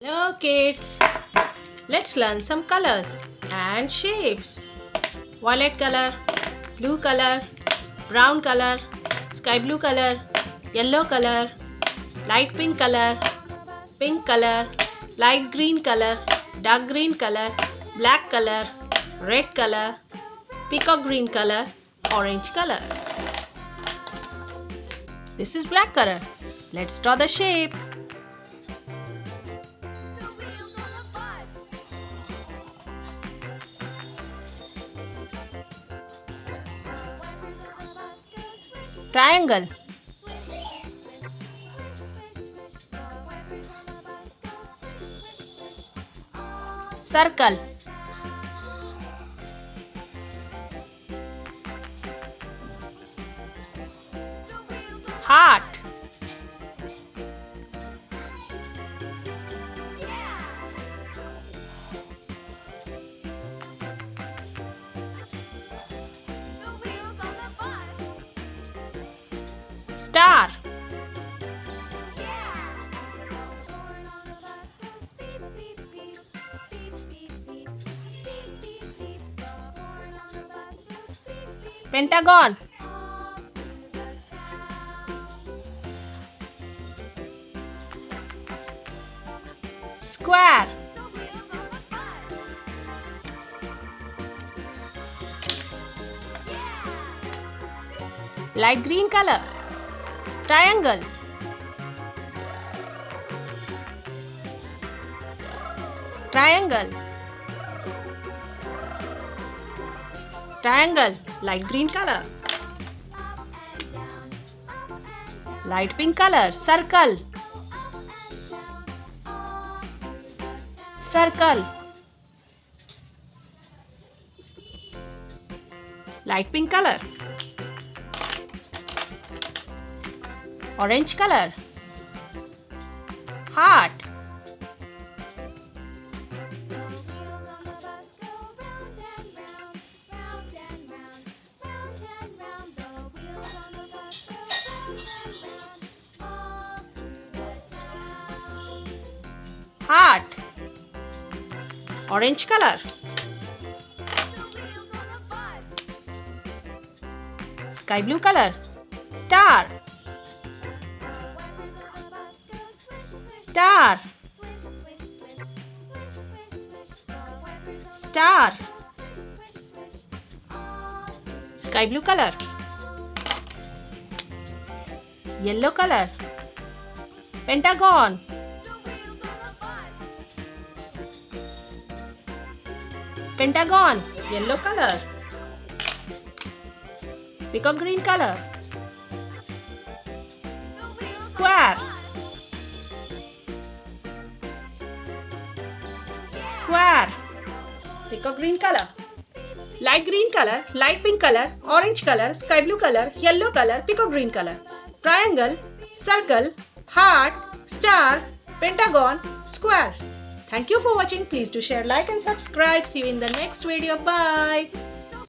Hello kids, let's learn some colors and shapes. Violet color, blue color, brown color, sky blue color, yellow color, light pink color, light green color, dark green color, black color, red color, peacock green color, orange color. This is black color. Let's draw the shape. Triangle, circle, heart, star, pentagon, square, light green color, triangle, triangle, triangle, light green color, light pink color, circle, circle, light pink color, orange color, heart, heart, orange color, sky blue color, star, star, star, sky blue color, yellow color, pentagon, pentagon, yellow color, peacock green color, square, square, peacock green color, light green color, light pink color, orange color, sky blue color, yellow color, peacock green color, triangle, circle, heart, star, pentagon, square. Thank you for watching. Please do share, like and subscribe. See you in the next video. Bye.